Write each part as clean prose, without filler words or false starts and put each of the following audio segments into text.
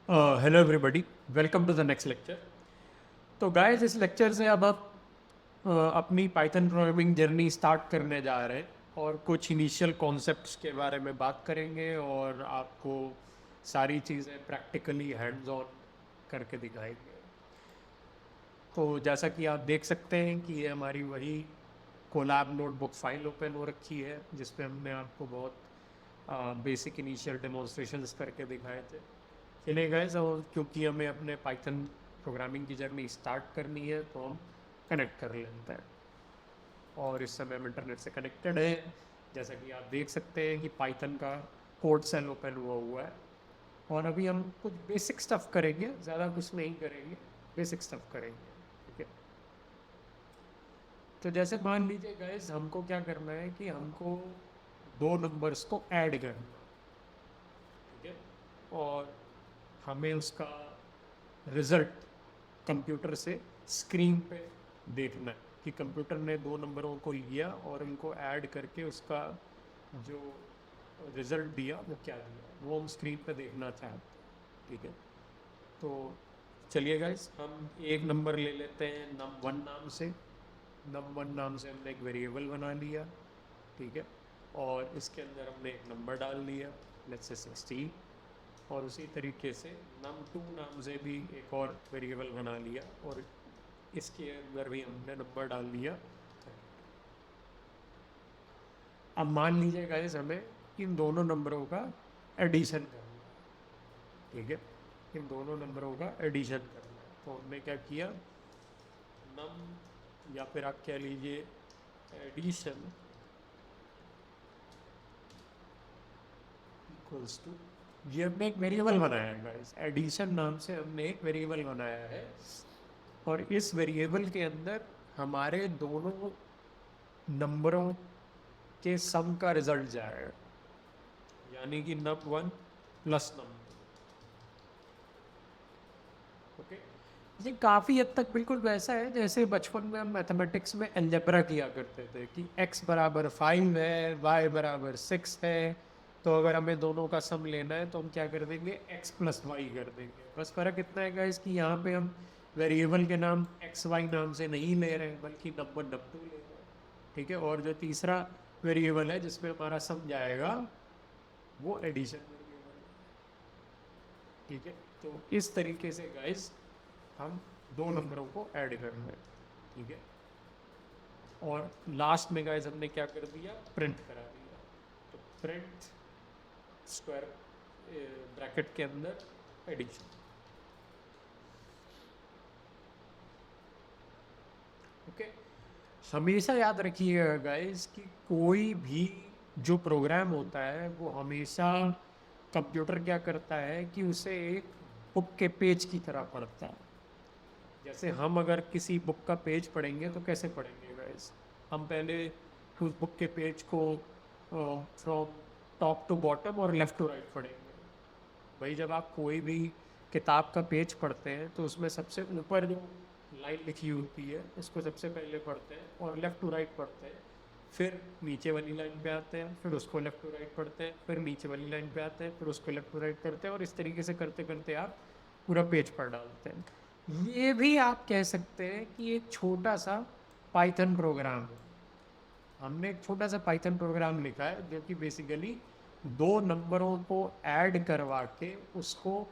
Hello everybody, welcome to the next lecture. तो guys, इस lecture से अब आप अपनी पाइथन प्रोग्रामिंग जर्नी स्टार्ट करने जा रहे हैं और कुछ इनिशियल कॉन्सेप्ट्स के बारे में बात करेंगे और आपको सारी चीज़ें प्रैक्टिकली हैंड्स ऑन करके दिखाएंगे। तो जैसा कि आप देख सकते हैं कि ये हमारी वही कोलैब नोटबुक फाइल ओपन हो रखी है जिसपे हमने आपको बहुत बेसिक इनिशियल डेमोन्स्ट्रेशंस करके दिखाए थे। चलिए गाइस, और क्योंकि हमें अपने पाइथन प्रोग्रामिंग की जर्नी स्टार्ट करनी है तो हम कनेक्ट कर लेते हैं। और इस समय हम इंटरनेट से कनेक्टेड हैं। जैसा कि आप देख सकते हैं कि पाइथन का कोड सेल ओपन हुआ है और अभी हम कुछ बेसिक स्टफ करेंगे, ज़्यादा कुछ नहीं करेंगे, बेसिक स्टफ करेंगे। ठीक है, तो जैसे मान लीजिए गाइस, हमको क्या करना है कि हमको दो नंबर्स को ऐड करना है। ठीक है, और हमें उसका रिजल्ट कंप्यूटर से स्क्रीन पे देखना है कि कंप्यूटर ने दो नंबरों को लिया और इनको ऐड करके उसका जो रिजल्ट दिया वो क्या दिया, वो हम स्क्रीन पे देखना चाहते हैं। ठीक है, तो चलिए गाइस, हम एक नंबर ले लेते हैं num1 नाम से। num1 नाम से हमने एक वेरिएबल बना लिया। ठीक है, और इसके अंदर हमने एक नंबर डाल दिया, लेट्स से 16। और उसी तरीके से num2 नाम से भी एक और वेरिएबल बना लिया और इसके अंदर भी हमने नंबर डाल दिया। अब मान लीजिए गाइस, हमें इन दोनों नंबरों का एडिशन करना है। ठीक है, इन दोनों नंबरों का एडिशन करना है तो हमने क्या किया, नम या फिर आप कह लीजिए एडिशन इक्वल्स टू, ये हमने एक वेरिएबल बनाया है गाइस, एडिशन नाम से हमने एक वेरिएबल बनाया है। और इस वेरिएबल के अंदर हमारे दोनों नंबरों के सम का रिजल्ट जाएगा, यानी कि num1 प्लस num2। ओके, ये काफ़ी हद तक बिल्कुल वैसा है जैसे बचपन में हम मैथमेटिक्स में अलजेब्रा किया करते थे कि x बराबर 5 है, y बराबर 6 है। तो अगर हमें दोनों का सम लेना है तो हम क्या कर देंगे, x प्लस वाई कर देंगे। बस फ़र्क इतना है गाइस कि यहाँ पे हम वेरिएबल के नाम एक्स वाई नाम से नहीं ले रहे हैं बल्कि नंबर नंबर ले रहे हैं। ठीक है, और जो तीसरा वेरिएबल है जिसमें हमारा सम जाएगा वो एडिशन वेरिएबल है। ठीक है, तो इस तरीके से गाइस हम दो नंबरों को ऐड करना है। ठीक है, और लास्ट में गाइस हमने क्या कर दिया, प्रिंट करा दिया। तो प्रिंट स्क्वायर ब्रैकेट के अंदर एडिशन। ओके, हमेशा याद रखिएगा गाइस कि कोई भी जो प्रोग्राम होता है वो हमेशा कंप्यूटर क्या करता है कि उसे एक बुक के पेज की तरह पढ़ता है। जैसे हम अगर किसी बुक का पेज पढ़ेंगे तो कैसे पढ़ेंगे गाइस, हम पहले उस बुक के पेज को फ्रॉम टॉप टू बॉटम और लेफ्ट टू राइट पढ़ेंगे। भाई, जब आप कोई भी किताब का पेज पढ़ते हैं तो उसमें सबसे ऊपर जो लाइन लिखी होती है उसको सबसे पहले पढ़ते हैं और लेफ़्ट टू राइट पढ़ते हैं। फिर नीचे वाली लाइन पे आते हैं, फिर उसको लेफ़्ट टू राइट पढ़ते हैं, फिर नीचे वाली लाइन पे आते हैं, फिर उसको लेफ़्ट टू राइट करते हैं और इस तरीके से करते करते आप पूरा पेज पढ़ डालते हैं। ये भी आप कह सकते हैं कि एक छोटा सा पाइथन प्रोग्राम है। हमने एक छोटा सा पाइथन प्रोग्राम लिखा है जो कि बेसिकली दो नंबरों को ऐड करवा के उसको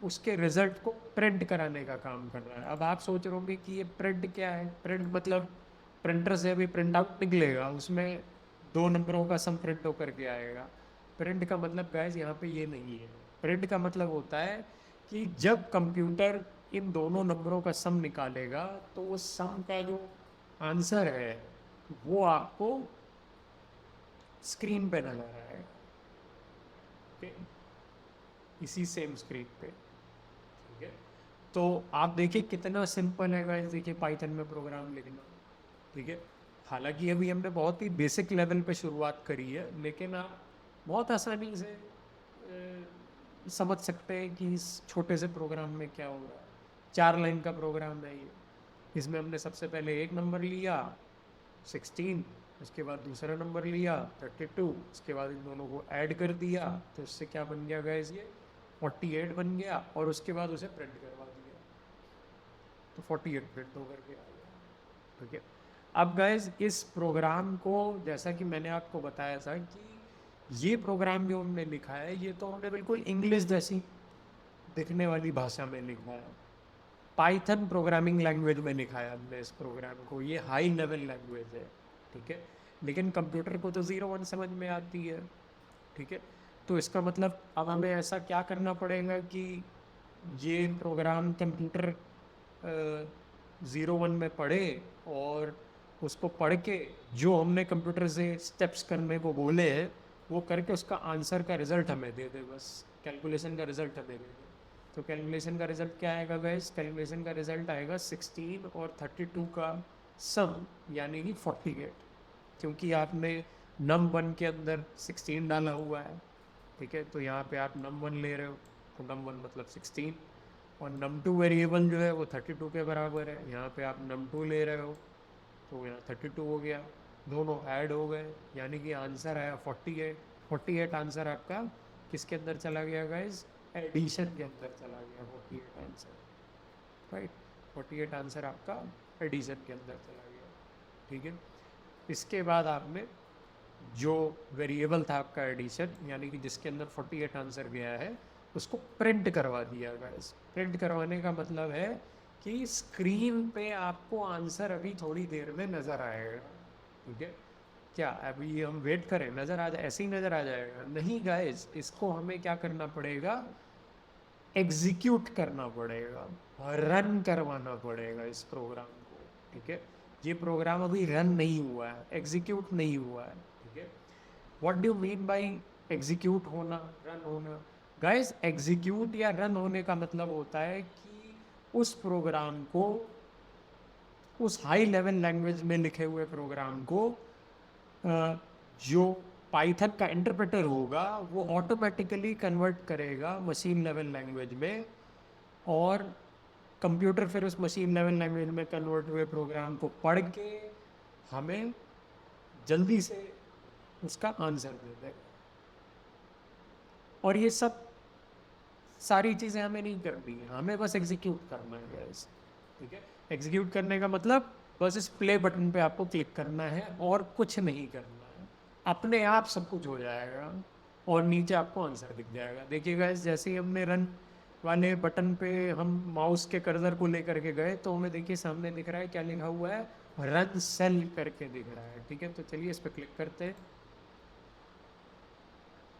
उसके रिजल्ट को प्रिंट कराने का काम कर रहा है। अब आप सोच रहे होंगे कि ये प्रिंट क्या है, प्रिंट मतलब प्रिंटर से अभी प्रिंट आउट निकलेगा, उसमें दो नंबरों का सम प्रिंट होकर के आएगा। प्रिंट का मतलब गाइस यहाँ पे ये नहीं है। प्रिंट का मतलब होता है कि जब कंप्यूटर इन दोनों नंबरों का सम निकालेगा तो वो सम का जो आंसर है वो आपको स्क्रीन पे नजर आएगा। ओके, इसी सेम स्क्रीन पे। ठीक है, तो आप देखिए कितना सिंपल है गाइस, देखिए पाइथन में प्रोग्राम लिखना। ठीक है, हालांकि अभी हमने बहुत ही बेसिक लेवल पे शुरुआत करी है लेकिन आप बहुत आसानी से समझ सकते हैं कि इस छोटे से प्रोग्राम में क्या हो रहा है। 4 लाइन का प्रोग्राम है ये। इसमें हमने सबसे पहले एक नंबर लिया 16, उसके बाद दूसरा नंबर लिया 32, उसके बाद इन दोनों को ऐड कर दिया तो इससे क्या बन गया गाइस, ये 48 बन गया और उसके बाद उसे प्रिंट करवा दिया, तो 48 प्रिंट होकर के आ गया। ठीक है, अब गाइज इस प्रोग्राम को, जैसा कि मैंने आपको बताया था कि ये प्रोग्राम जो हमने लिखा है ये तो हमने बिल्कुल इंग्लिश जैसी दिखने वाली भाषा में लिखा है, पाइथन प्रोग्रामिंग लैंग्वेज में लिखा है हमने इस प्रोग्राम को, ये हाई लेवल लैंग्वेज है। ठीक है, लेकिन कंप्यूटर को तो 0 1 समझ में आती है। ठीक है, तो इसका मतलब अब हमें ऐसा क्या करना पड़ेगा कि ये प्रोग्राम कंप्यूटर 0 1 में पढ़े और उसको पढ़ के जो हमने कंप्यूटर से स्टेप्स करने को बोले हैं वो करके उसका आंसर का रिजल्ट हमें दे दे, बस कैलकुलेशन का रिजल्ट हमें दे दे। तो कैलकुलेशन का रिजल्ट क्या आएगा गाइस? कैलकुलेशन का रिजल्ट आएगा 16 और 32 का सम, यानी कि 48, क्योंकि आपने num1 के अंदर 16 डाला हुआ है। ठीक है, तो यहाँ पे आप num1 ले रहे हो, तो num1 मतलब 16, और num2 वेरिएबल जो है वो 32 के बराबर है, यहाँ पे आप num2 ले रहे हो, तो यहाँ 32 हो गया, दोनों ऐड हो गए, यानी कि आंसर आया 48। 48 आंसर आपका किसके अंदर चला गया गाइज? एडिशन के अंदर चला गया 48 आंसर, राइट। 48 आंसर आपका एडिशन के अंदर चला गया। ठीक है, इसके बाद आपने जो वेरिएबल था आपका एडिशन, यानी कि जिसके अंदर 48 आंसर गया है, उसको प्रिंट करवा दिया गाइस। प्रिंट करवाने का मतलब है कि स्क्रीन पे आपको आंसर अभी थोड़ी देर में नज़र आएगा। ठीक है, क्या अभी हम वेट करें नज़र आ जाए, ऐसे ही नज़र आ जाएगा? नहीं गाइस, इसको हमें क्या करना पड़ेगा? एग्जीक्यूट करना पड़ेगा, रन करवाना पड़ेगा इस प्रोग्राम को। ठीक है, ये प्रोग्राम अभी रन नहीं हुआ है, एग्जीक्यूट नहीं हुआ है। ठीक है, what do mean by execute होना, रन होना? गाइस, एग्जीक्यूट या रन होने का मतलब होता है कि उस प्रोग्राम को, उस हाई लेवल लैंग्वेज में लिखे हुए प्रोग्राम को जो पाइथन का इंटरप्रेटर होगा वो ऑटोमेटिकली कन्वर्ट करेगा मशीन लेवल लैंग्वेज में, और कंप्यूटर फिर उस मशीन लेवल लैंग्वेज में कन्वर्ट हुए प्रोग्राम को पढ़ के हमें जल्दी से उसका आंसर दे देगा। और ये सब सारी चीज़ें हमें नहीं करनी है, हमें बस एग्जीक्यूट करना है guys। ठीक है, एग्जीक्यूट करने का मतलब बस इस प्ले बटन पे आपको क्लिक करना है और कुछ नहीं करना है, अपने आप सब कुछ हो जाएगा और नीचे आपको आंसर दिख जाएगा। देखिए गाइस, जैसे ही हमने रन वाले बटन पे हम माउस के कर्सर को लेकर के गए तो हमें देखिए सामने दिख रहा है, क्या लिखा हुआ है? रन सेल करके दिख रहा है। ठीक है, तो चलिए इस पर क्लिक करते हैं।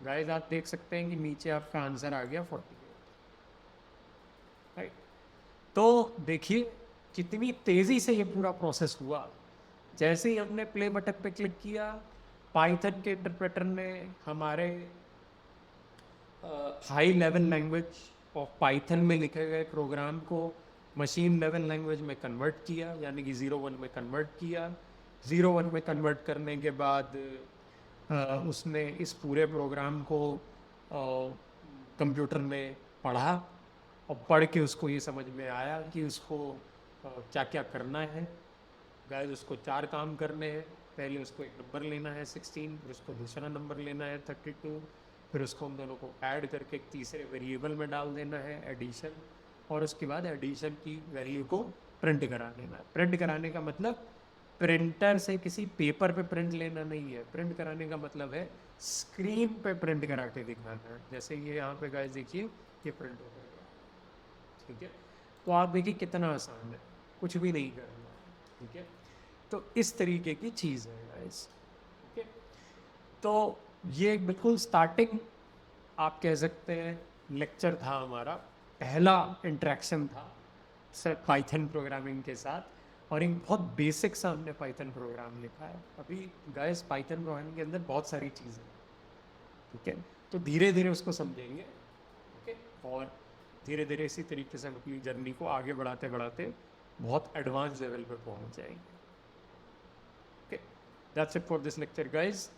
गाइस, आप देख सकते हैं कि नीचे आपका आंसर आ गया 48, राइट। तो देखिए कितनी तेज़ी से ये पूरा प्रोसेस हुआ। जैसे ही हमने प्ले बटन पे क्लिक किया, पाइथन के इंटरप्रेटर ने हमारे high level language of Python में लिखे गए प्रोग्राम को मशीन लेवल लैंग्वेज में कन्वर्ट किया, यानी कि 0 1 में कन्वर्ट किया। 0 1 में कन्वर्ट करने के बाद उसने इस पूरे प्रोग्राम को कंप्यूटर में पढ़ा, और पढ़ के उसको ये समझ में आया कि उसको क्या क्या करना है। गाइस, उसको 4 काम करने हैं। पहले उसको एक नंबर लेना है 16, फिर उसको दूसरा नंबर लेना है 32, फिर उसको उन दोनों को ऐड करके एक तीसरे वेरिएबल में डाल देना है एडिशन, और उसके बाद एडिशन की वैल्यू को प्रिंट करा देना है। प्रिंट कराने का मतलब प्रिंटर से किसी पेपर पे प्रिंट लेना नहीं है, प्रिंट कराने का मतलब है स्क्रीन पे प्रिंट करा के दिखाना है। जैसे ये यहाँ पे गाइस देखिए, ये प्रिंट हो गया। ठीक है, तो आप देखिए कितना आसान है, कुछ भी नहीं करना। ठीक है, तो इस तरीके की चीज़ है गाइस। ठीक है, तो ये एक बिल्कुल स्टार्टिंग आप कह सकते हैं लेक्चर था, हमारा पहला इंटरेक्शन था सर पाइथन प्रोग्रामिंग के साथ, और एक बहुत बेसिक सा हमने पाइथन प्रोग्राम लिखा है। अभी गाइस पाइथन प्रोग्रामिंग के अंदर बहुत सारी चीज़ें हैं। ठीक है, तो धीरे धीरे उसको समझेंगे। ओके, और धीरे धीरे इसी तरीके से हम अपनी जर्नी को आगे बढ़ाते बढ़ाते बहुत एडवांस लेवल पे पहुंच जाएंगे। Okay, that's it for this lecture guys.